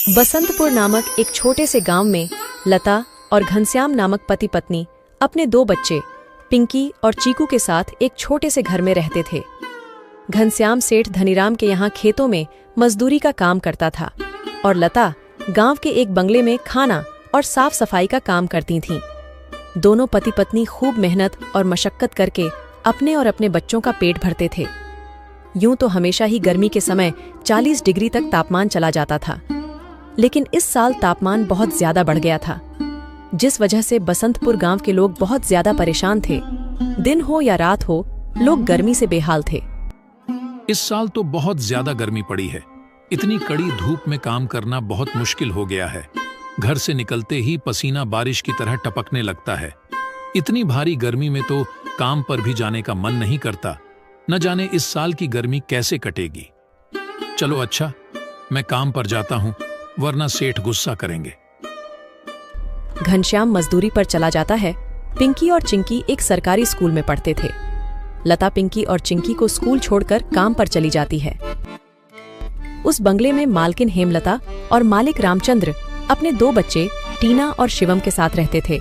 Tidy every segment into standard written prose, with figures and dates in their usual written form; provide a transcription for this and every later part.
बसंतपुर नामक एक छोटे से गांव में लता और घनश्याम नामक पति पत्नी अपने 2 बच्चे पिंकी और चीकू के साथ एक छोटे से घर में रहते थे। घनश्याम सेठ धनीराम के यहाँ खेतों में मजदूरी का काम करता था और लता गांव के एक बंगले में खाना और साफ सफाई का काम करती थीं। दोनों पति पत्नी खूब मेहनत और मशक्कत करके अपने और अपने बच्चों का पेट भरते थे। यूं तो हमेशा ही गर्मी के समय 40 डिग्री तक तापमान चला जाता था, लेकिन इस साल तापमान बहुत ज्यादा बढ़ गया था, जिस वजह से बसंतपुर गांव के लोग बहुत ज्यादा परेशान थे। दिन हो या रात हो, लोग गर्मी से बेहाल थे। इस साल तो बहुत ज्यादा गर्मी पड़ी है। इतनी कड़ी धूप में काम करना बहुत मुश्किल हो गया है। घर से निकलते ही पसीना बारिश की तरह टपकने लगता है। इतनी भारी गर्मी में तो काम पर भी जाने का मन नहीं करता। न जाने इस साल की गर्मी कैसे कटेगी। चलो अच्छा, मैं काम पर जाता हूँ, वरना सेठ गुस्सा करेंगे। घनश्याम मजदूरी पर चला जाता है। पिंकी और चिंकी एक सरकारी स्कूल में पढ़ते थे। लता पिंकी और चिंकी को स्कूल छोड़कर काम पर चली जाती है। उस बंगले में मालकिन हेमलता और मालिक रामचंद्र अपने 2 बच्चे टीना और शिवम के साथ रहते थे।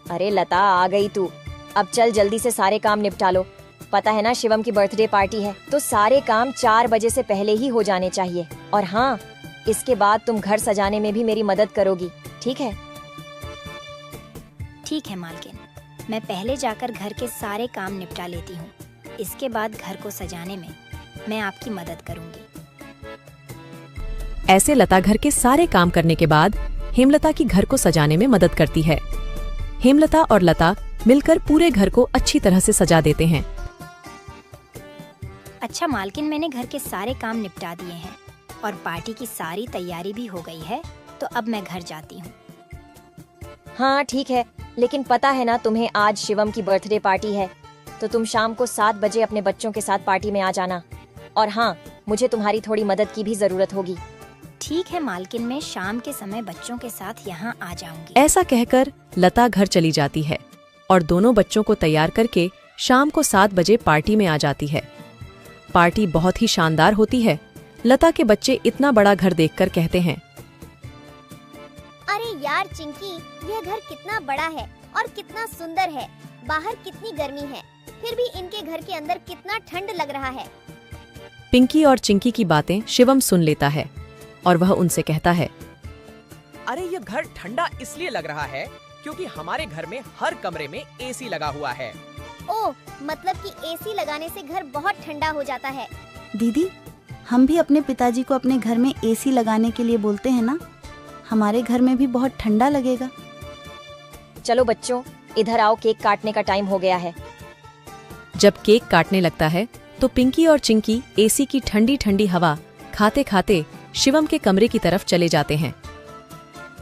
अरे लता, आ गई तू। अब चल जल्दी से सारे काम निपटा लो। पता है ना, शिवम की बर्थडे पार्टी है, तो सारे काम 4 बजे से पहले ही हो जाने चाहिए। और हाँ, इसके बाद तुम घर सजाने में भी मेरी मदद करोगी, ठीक है? ठीक है मालकिन, मैं पहले जाकर घर के सारे काम निपटा लेती हूँ। इसके बाद घर को सजाने में मैं आपकी मदद करूँगी। ऐसे लता घर के सारे काम करने के बाद हेमलता की घर को सजाने में मदद करती है। हेमलता और लता मिलकर पूरे घर को अच्छी तरह से सजा देते हैं। अच्छा मालकिन, मैंने घर के सारे काम निपटा दिए हैं और पार्टी की सारी तैयारी भी हो गई है, तो अब मैं घर जाती हूँ। हाँ ठीक है, लेकिन पता है ना तुम्हें, आज शिवम की बर्थडे पार्टी है, तो तुम शाम को 7 बजे अपने बच्चों के साथ पार्टी में आ जाना। और हाँ, मुझे तुम्हारी थोड़ी मदद की भी जरूरत होगी। ठीक है मालकिन, मैं शाम के समय बच्चों के साथ यहाँ आ जाऊंगी। ऐसा कहकर लता घर चली जाती है और दोनों बच्चों को तैयार करके शाम को 7 बजे पार्टी में आ जाती है। पार्टी बहुत ही शानदार होती है। लता के बच्चे इतना बड़ा घर देखकर कहते हैं, अरे यार चिंकी, यह घर कितना बड़ा है और कितना सुंदर है। बाहर कितनी गर्मी है, फिर भी इनके घर के अंदर कितना ठंड लग रहा है। पिंकी और चिंकी की बातें शिवम सुन लेता है और वह उनसे कहता है, अरे ये घर ठंडा इसलिए लग रहा है क्योंकि हमारे घर में हर कमरे में एसी लगा हुआ है। ओह, मतलब कि एसी लगाने से घर बहुत ठंडा हो जाता है। दीदी, हम भी अपने पिताजी को अपने घर में एसी लगाने के लिए बोलते हैं ना, हमारे घर में भी बहुत ठंडा लगेगा। चलो बच्चों, इधर आओ, केक काटने का टाइम हो गया है। जब केक काटने लगता है तो पिंकी और चिंकी एसी की ठंडी ठंडी हवा खाते खाते शिवम के कमरे की तरफ चले जाते हैं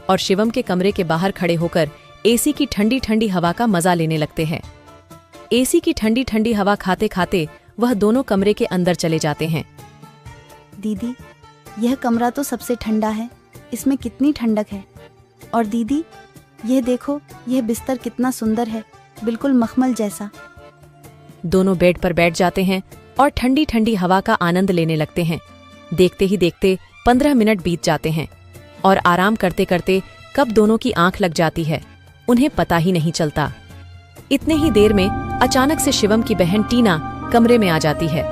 और शिवम के कमरे के बाहर खड़े होकर एसी की ठंडी ठंडी हवा का मजा लेने लगते हैं। एसी की ठंडी ठंडी हवा खाते खाते वह दोनों कमरे के अंदर चले जाते हैं। दीदी, यह कमरा तो सबसे ठंडा है, इसमें कितनी ठंडक है। और दीदी, यह देखो, यह बिस्तर कितना सुंदर है, बिल्कुल मखमल जैसा। दोनों बेड पर बैठ जाते हैं और ठंडी ठंडी हवा का आनंद लेने लगते हैं। देखते ही देखते 15 मिनट बीत जाते हैं और आराम करते करते कब दोनों की आंख लग जाती है, उन्हें पता ही नहीं चलता। इतने ही देर में अचानक से शिवम की बहन टीना कमरे में आ जाती है।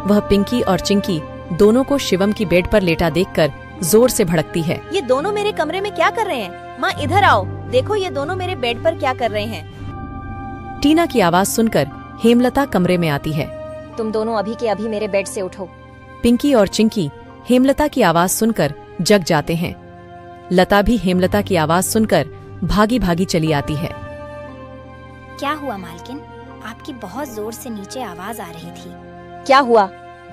वह पिंकी और चिंकी दोनों को शिवम की बेड पर लेटा देखकर जोर से भड़कती है। ये दोनों मेरे कमरे में क्या कर रहे हैं? माँ इधर आओ, देखो ये दोनों मेरे बेड पर क्या कर रहे हैं। टीना की आवाज सुनकर हेमलता कमरे में आती है। तुम दोनों अभी के अभी मेरे बेड से उठो। पिंकी और चिंकी हेमलता की आवाज सुनकर जग जाते हैं। लता भी हेमलता की आवाज सुनकर भागी भागी चली आती है। क्या हुआ मालकिन? आपकी बहुत जोर से नीचे आवाज आ रही थी। क्या हुआ?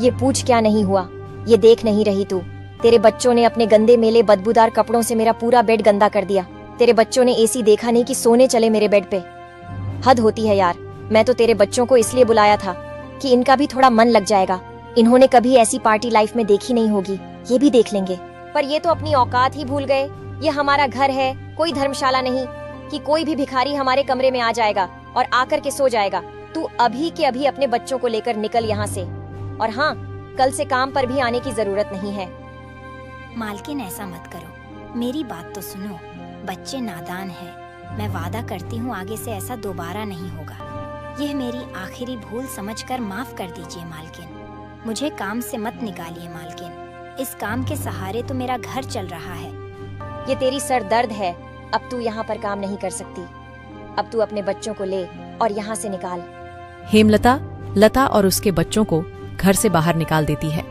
ये पूछ क्या नहीं हुआ? ये देख नहीं रही तू? तेरे बच्चों ने अपने गंदे मेले बदबूदार कपड़ों से मेरा पूरा बेड गंदा कर दिया। तेरे बच्चों ने एसी देखा नहीं कि सोने चले मेरे बेड पे। हद होती है यार। मैं तो तेरे बच्चों को इसलिए बुलाया था कि इनका भी थोड़ा मन लग जाएगा। इन्होंने कभी ऐसी पार्टी लाइफ में देखी नहीं होगी, ये भी देख लेंगे। पर ये तो अपनी औकात ही भूल गए। ये हमारा घर है, कोई धर्मशाला नहीं कि कोई भी भिखारी हमारे कमरे में आ जाएगा और आकर के सो जाएगा। तू अभी के अभी अपने बच्चों को लेकर निकल यहाँ से। और हाँ, कल से काम पर भी आने की जरूरत नहीं है। मालकिन ऐसा मत करो, मेरी बात तो सुनो। बच्चे नादान हैं। मैं वादा करती हूँ आगे से ऐसा दोबारा नहीं होगा। यह मेरी आखिरी भूल समझकर माफ कर दीजिए मालकिन। मुझे काम से मत निकालिए मालकिन। इस काम के सहारे तो मेरा घर चल रहा है। ये तेरी सर दर्द है। अब तू यहाँ पर काम नहीं कर सकती। अब तू अपने बच्चों को ले और यहाँ से निकाल। हेमलता लता और उसके बच्चों को घर से बाहर निकाल देती है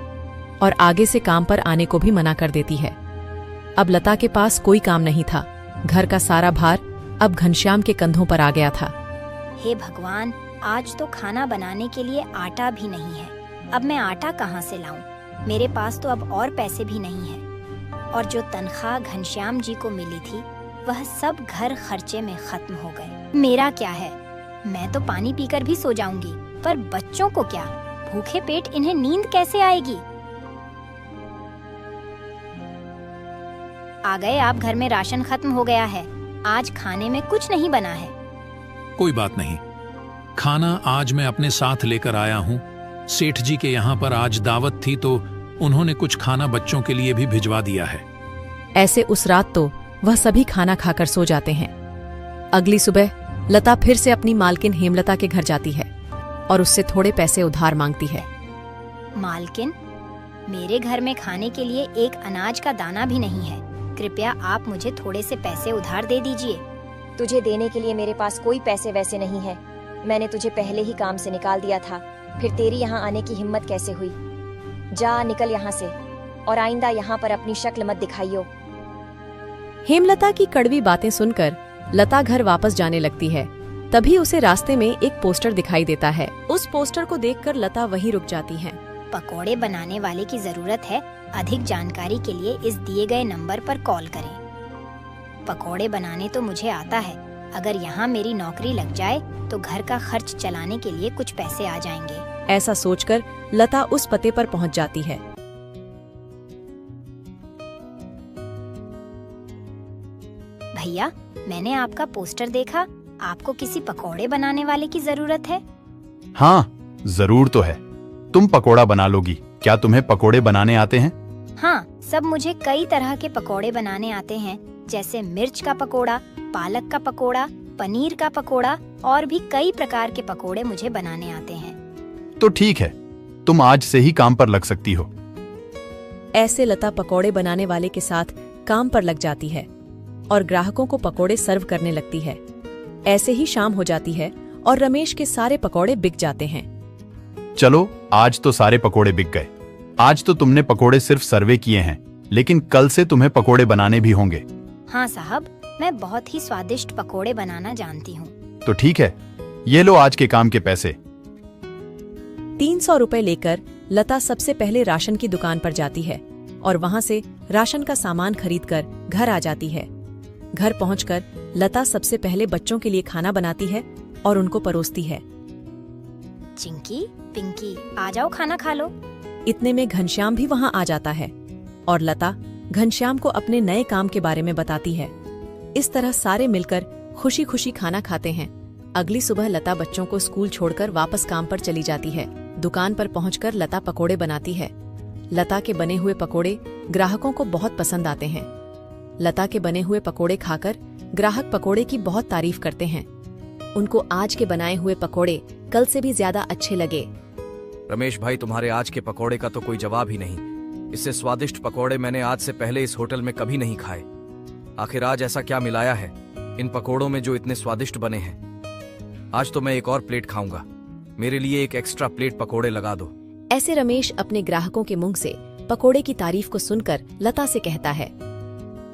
और आगे से काम पर आने को भी मना कर देती है। अब लता के पास कोई काम नहीं था। घर का सारा भार अब घनश्याम के कंधों पर आ गया था। हे भगवान, आज तो खाना बनाने के लिए आटा भी नहीं है। अब मैं आटा कहाँ से लाऊं? मेरे पास तो अब और पैसे भी नहीं है। और जो तनख्वाह घनश्याम जी को मिली थी वह सब घर खर्चे में खत्म हो गए। मेरा क्या है? मैं तो पानी पीकर भी सो जाऊंगी, पर बच्चों को क्या? भूखे पेट इन्हें नींद कैसे आएगी? आ गए आप। घर में राशन खत्म हो गया है। आज खाने में कुछ नहीं बना है। कोई बात नहीं, खाना आज मैं अपने साथ लेकर आया हूँ। सेठ जी के यहाँ पर आज दावत थी तो उन्होंने कुछ खाना बच्चों के लिए भी भिजवा दिया है। ऐसे उस रात तो वह सभी खाना खाकर सो जाते हैं। अगली सुबह लता फिर से अपनी मालकिन हेमलता के घर जाती है और उससे थोड़े पैसे उधार मांगती है। मालकिन, मेरे घर में खाने के लिए एक अनाज का दाना भी नहीं है। कृपया आप मुझे थोड़े से पैसे उधार दे दीजिए। तुझे देने के लिए मेरे पास कोई पैसे वैसे नहीं है। मैंने तुझे पहले ही काम से निकाल दिया था, फिर तेरी यहाँ आने की हिम्मत कैसे हुई? जा निकल यहाँ से और आइंदा यहाँ पर अपनी शक्ल मत दिखाइयो। हेमलता की कड़वी बातें सुनकर लता घर वापस जाने लगती है। तभी उसे रास्ते में एक पोस्टर दिखाई देता है। उस पोस्टर को देखकर लता वहीं रुक जाती है। पकोड़े बनाने वाले की जरूरत है। अधिक जानकारी के लिए इस दिए गए नंबर पर कॉल करें। पकोड़े बनाने तो मुझे आता है। अगर यहाँ मेरी नौकरी लग जाए तो घर का खर्च चलाने के लिए कुछ पैसे आ जाएंगे। ऐसा सोचकर लता उस पते पर पहुँच जाती है। भैया, मैंने आपका पोस्टर देखा। आपको किसी पकोड़े बनाने वाले की जरूरत है? हाँ, जरूर तो है। तुम पकोड़ा बना लोगी। क्या तुम्हें पकोड़े बनाने आते हैं? हाँ, सब मुझे कई तरह के पकोड़े बनाने आते हैं, जैसे मिर्च का पकोड़ा, पालक का पकोड़ा, पनीर का पकोड़ा और भी कई प्रकार के पकोड़े मुझे बनाने आते हैं। तो ठीक है, तुम आज से ही काम पर लग सकती हो। ऐसे लता पकोड़े बनाने वाले के साथ काम पर लग जाती है और ग्राहकों को पकोड़े सर्व करने लगती है। ऐसे ही शाम हो जाती है और रमेश के सारे पकोड़े बिक जाते हैं। चलो, आज तो सारे पकोड़े बिक गए। आज तो तुमने पकोड़े सिर्फ सर्वे किए हैं, लेकिन कल से तुम्हें पकोड़े बनाने भी होंगे। हाँ साहब, मैं बहुत ही स्वादिष्ट पकोड़े बनाना जानती हूँ। तो ठीक है, ये लो आज के काम के पैसे। 300 रुपए लेकर लता सबसे पहले राशन की दुकान पर जाती है और वहां से राशन का सामान खरीदकर घर आ जाती है। घर पहुंचकर लता सबसे पहले बच्चों के लिए खाना बनाती है और उनको परोसती है। चिंकी, पिंकी, आ जाओ खाना खा लो। इतने में घनश्याम भी वहां आ जाता है और लता घनश्याम को अपने नए काम के बारे में बताती है। इस तरह सारे मिलकर खुशी खुशी खाना खाते हैं। अगली सुबह लता बच्चों को स्कूल छोड़कर वापस काम पर चली जाती है। दुकान पर पहुंचकर लता पकोड़े बनाती है। लता के बने हुए पकोड़े ग्राहकों को बहुत पसंद आते हैं। लता के बने हुए पकोड़े खाकर ग्राहक पकोड़े की बहुत तारीफ करते हैं। उनको आज के बनाए हुए पकोड़े कल से भी ज्यादा अच्छे लगे। रमेश भाई, तुम्हारे आज के पकोड़े का तो कोई जवाब ही नहीं। इससे स्वादिष्ट पकोड़े मैंने आज से पहले इस होटल में कभी नहीं खाए। आखिर आज ऐसा क्या मिलाया है इन पकोड़ों में जो इतने स्वादिष्ट बने हैं? आज तो मैं एक और प्लेट खाऊंगा। मेरे लिए एक एक्स्ट्रा प्लेट पकोड़े लगा दो। ऐसे रमेश अपने ग्राहकों के मुंह से पकोड़े की तारीफ को सुनकर लता से कहता है,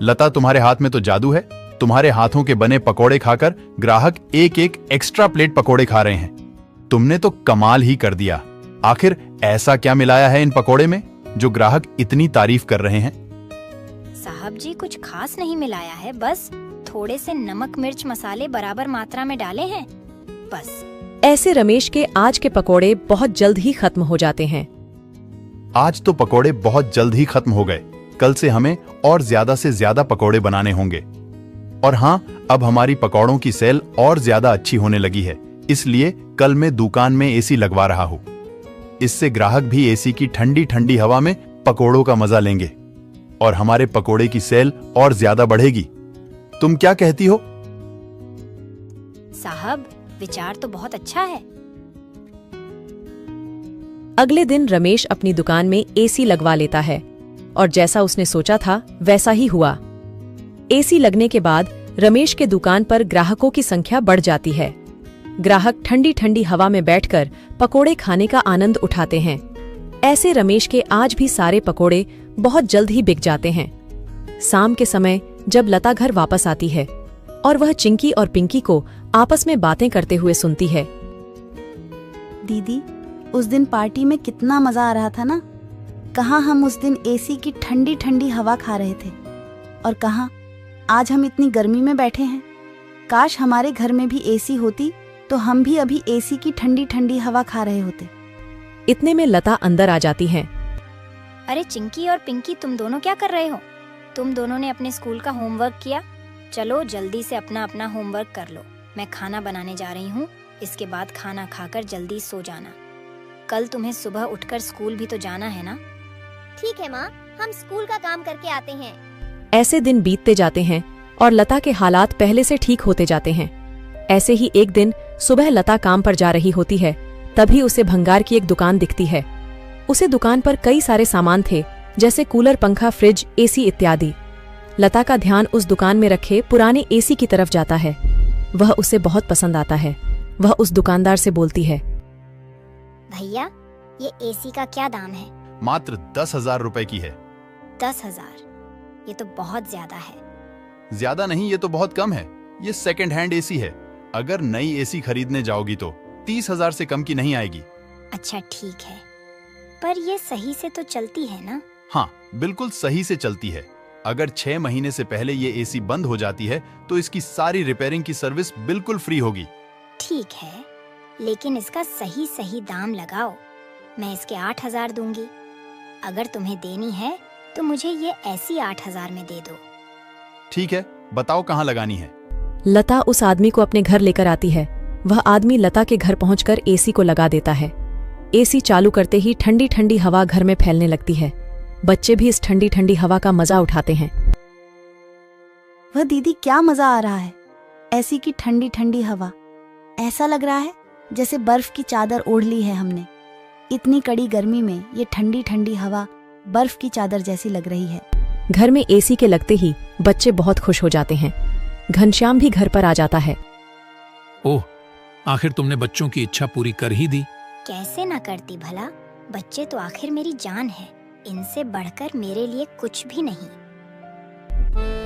लता, तुम्हारे हाथ में तो जादू है। तुम्हारे हाथों के बने पकोड़े खाकर ग्राहक एक एक एक्स्ट्रा प्लेट पकोड़े खा रहे हैं। तुमने तो कमाल ही कर दिया। आखिर ऐसा क्या मिलाया है इन पकोड़े में जो ग्राहक इतनी तारीफ कर रहे हैं? साहब जी, कुछ खास नहीं मिलाया है, बस थोड़े से नमक मिर्च मसाले बराबर मात्रा में डाले हैं, बस। ऐसे रमेश के आज के पकोड़े बहुत जल्द ही खत्म हो जाते हैं। आज तो पकोड़े बहुत जल्द ही खत्म हो गए। कल से हमें और ज्यादा से ज्यादा पकोड़े बनाने होंगे। और हाँ, अब हमारी पकौड़ों की सेल और ज्यादा अच्छी होने लगी है, इसलिए कल मैं दुकान में एसी लगवा रहा हूँ। इससे ग्राहक भी एसी की ठंडी ठंडी हवा में पकोड़ों का मजा लेंगे और हमारे पकोड़े की सेल और ज्यादा बढ़ेगी। तुम क्या कहती हो? साहब, विचार तो बहुत अच्छा है। अगले दिन रमेश अपनी दुकान में एसी लगवा लेता है और जैसा उसने सोचा था वैसा ही हुआ। एसी लगने के बाद रमेश के दुकान पर ग्राहकों की संख्या बढ़ जाती है। ग्राहक ठंडी ठंडी हवा में बैठकर पकोड़े खाने का आनंद उठाते हैं। ऐसे रमेश के आज भी सारे पकोड़े बहुत जल्द ही बिक जाते हैं। शाम के समय जब लता घर वापस आती है और वह चिंकी और पिंकी को आपस में बातें करते हुए सुनती है। दीदी, उस दिन पार्टी में कितना मजा आ रहा था ना। कहाँ हम उस दिन एसी की ठंडी ठंडी हवा खा रहे थे और कहाँ आज हम इतनी गर्मी में बैठे हैं। काश हमारे घर में भी एसी होती तो हम भी अभी एसी की ठंडी ठंडी हवा खा रहे होते। इतने में लता अंदर आ जाती हैं। अरे चिंकी और पिंकी, तुम दोनों क्या कर रहे हो? तुम दोनों ने अपने स्कूल का होमवर्क किया? चलो जल्दी से अपना अपना होमवर्क कर लो। मैं खाना बनाने जा रही हूँ। इसके बाद खाना खाकर जल्दी सो जाना। कल तुम्हें सुबह उठकर स्कूल भी तो जाना है ना। ठीक है माँ, हम स्कूल का काम करके आते हैं। ऐसे दिन बीतते जाते हैं और लता के हालात पहले से ठीक होते जाते हैं। ऐसे ही एक दिन सुबह लता काम पर जा रही होती है, तभी उसे भंगार की एक दुकान दिखती है। उसे दुकान पर कई सारे सामान थे, जैसे कूलर, पंखा, फ्रिज, एसी इत्यादि। लता का ध्यान उस दुकान में रखे पुराने एसी की तरफ जाता है। वह उसे बहुत पसंद आता है। वह उस दुकानदार से बोलती है, भैया, ये एसी का क्या दाम है? मात्र 10,000 रुपए की है। 10,000? ये तो बहुत ज्यादा है। ज्यादा नहीं, ये तो बहुत कम है। ये सेकंड हैंड एसी है। अगर नई एसी खरीदने जाओगी तो 30,000 से कम की नहीं आएगी। अच्छा ठीक है, पर ये सही से तो चलती है ना? हाँ, बिल्कुल सही से चलती है। अगर 6 महीने से पहले ये एसी बंद हो जाती है तो इसकी सारी रिपेयरिंग की सर्विस बिल्कुल फ्री होगी। ठीक है, लेकिन इसका सही सही दाम लगाओ। मैं इसके 8,000 दूंगी। अगर तुम्हें देनी है तो मुझे ये ऐसी 8,000 में दे दो। ठीक है, बताओ कहाँ लगानी है। लता उस आदमी को अपने घर लेकर आती है। वह आदमी लता के घर पहुंचकर एसी को लगा देता है। एसी चालू करते ही ठंडी ठंडी हवा घर में फैलने लगती है। बच्चे भी इस ठंडी ठंडी हवा का मजा उठाते हैं। वह दीदी, क्या मजा आ रहा है। ऐसी की ठंडी ठंडी हवा, ऐसा लग रहा है जैसे बर्फ की चादर ओढ़ ली है हमने। इतनी कड़ी गर्मी में ये ठंडी ठंडी हवा बर्फ की चादर जैसी लग रही है। घर में एसी के लगते ही बच्चे बहुत खुश हो जाते हैं। घनश्याम भी घर पर आ जाता है। ओह, आखिर तुमने बच्चों की इच्छा पूरी कर ही दी। कैसे ना करती भला। बच्चे तो आखिर मेरी जान है। इनसे बढ़कर मेरे लिए कुछ भी नहीं।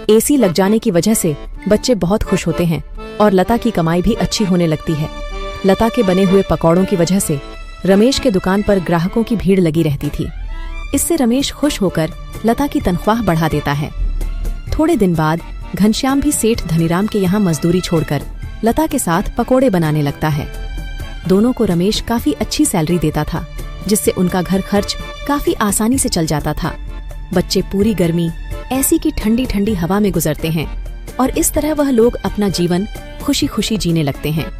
एसी लग जाने की वजह से बच्चे बहुत खुश होते हैं और लता की कमाई भी अच्छी होने लगती है। लता के बने हुए पकौड़ों की वजह से रमेश के दुकान पर ग्राहकों की भीड़ लगी रहती थी। इससे रमेश खुश होकर लता की तनख्वाह बढ़ा देता है। थोड़े दिन बाद घनश्याम भी सेठ धनीराम के यहाँ मजदूरी छोड़कर लता के साथ पकोड़े बनाने लगता है। दोनों को रमेश काफी अच्छी सैलरी देता था, जिससे उनका घर खर्च काफी आसानी से चल जाता था। बच्चे पूरी गर्मी ऐसी की ठंडी ठंडी हवा में गुजरते हैं और इस तरह वह लोग अपना जीवन खुशी खुशी जीने लगते हैं।